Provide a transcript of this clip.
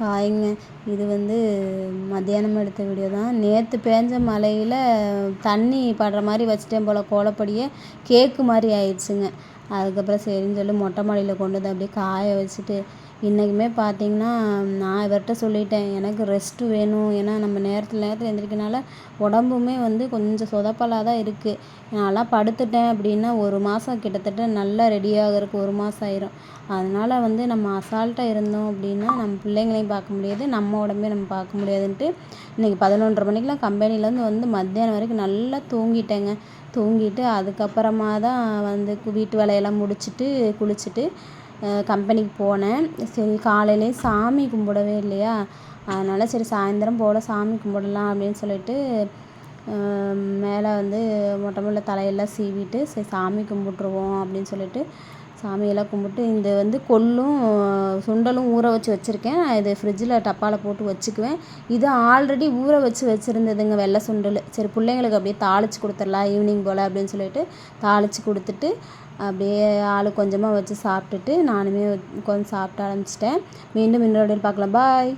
ஹாய்ங்க. இது மத்தியானம் எடுத்த வீடியோ தான். நேற்று பேஞ்ச மழையில் தண்ணி படுற மாதிரி வச்சுட்டேன் போல், கோலப்பொடியை கேக்கு மாதிரி ஆயிடுச்சுங்க. அதுக்கப்புறம் சரின்னு சொல்லி மொட்டை மாடியில் கொண்டு வந்து அப்படியே காய வச்சுட்டு, இன்றைக்குமே பார்த்திங்கன்னா நான் இவர்கிட்ட சொல்லிட்டேன், எனக்கு ரெஸ்ட்டு வேணும். ஏன்னா நம்ம நேரத்தில் எந்திரிக்கனால உடம்புமே கொஞ்சம் சொதப்பலாக தான் இருக்குது. நான்லாம் படுத்துட்டேன் அப்படின்னா 1 மாதம் கிட்டத்தட்ட நல்லா ரெடி ஆகிறதுக்கு 1 மாதம் ஆயிரும். அதனால் நம்ம அசால்ட்டாக இருந்தோம் அப்படின்னா நம்ம பிள்ளைங்களையும் பார்க்க முடியாது, நம்ம உடம்பையும் நம்ம பார்க்க முடியாதுன்ட்டு இன்றைக்கி 11:30 மணிக்கெலாம் கம்பெனிலேருந்து மத்தியானம் வரைக்கும் நல்லா தூங்கிட்டேங்க. தூங்கிட்டு அதுக்கப்புறமா தான் வீட்டு வேலையெல்லாம் முடிச்சுட்டு குளிச்சுட்டு கம்பெனிக்கு போனேன். சரி காலையிலே சாமி கும்பிடவே இல்லையா, அதனால் சரி சாயந்தரம் போல் சாமி கும்பிடலாம் அப்படின்னு சொல்லிட்டு மேலே மொட்டை மாடியில் தலையெல்லாம் சீவிட்டு சரி சாமி கும்பிட்ருவோம் அப்படின்னு சொல்லிட்டு சாமியெல்லாம் கும்பிட்டு இந்த கொள்ளும் சுண்டலும் ஊற வச்சுருக்கேன். இது ஃப்ரிட்ஜில் டப்பாவில் போட்டு வச்சுக்குவேன். இது ஆல்ரெடி ஊற வச்சுருந்ததுங்க வெள்ளை சுண்டல். சரி பிள்ளைங்களுக்கு அப்படியே தாளித்து கொடுத்துடலாம் ஈவினிங் போல் அப்படின்னு சொல்லிட்டு தாளித்து கொடுத்துட்டு அப்படியே ஆள் கொஞ்சமாக வச்சு சாப்பிட்டுட்டு நானுமே கொஞ்சம் சாப்பிட ஆரம்பிச்சிட்டேன். மீண்டும் இன்னொரு பார்க்கலாம். பாய்.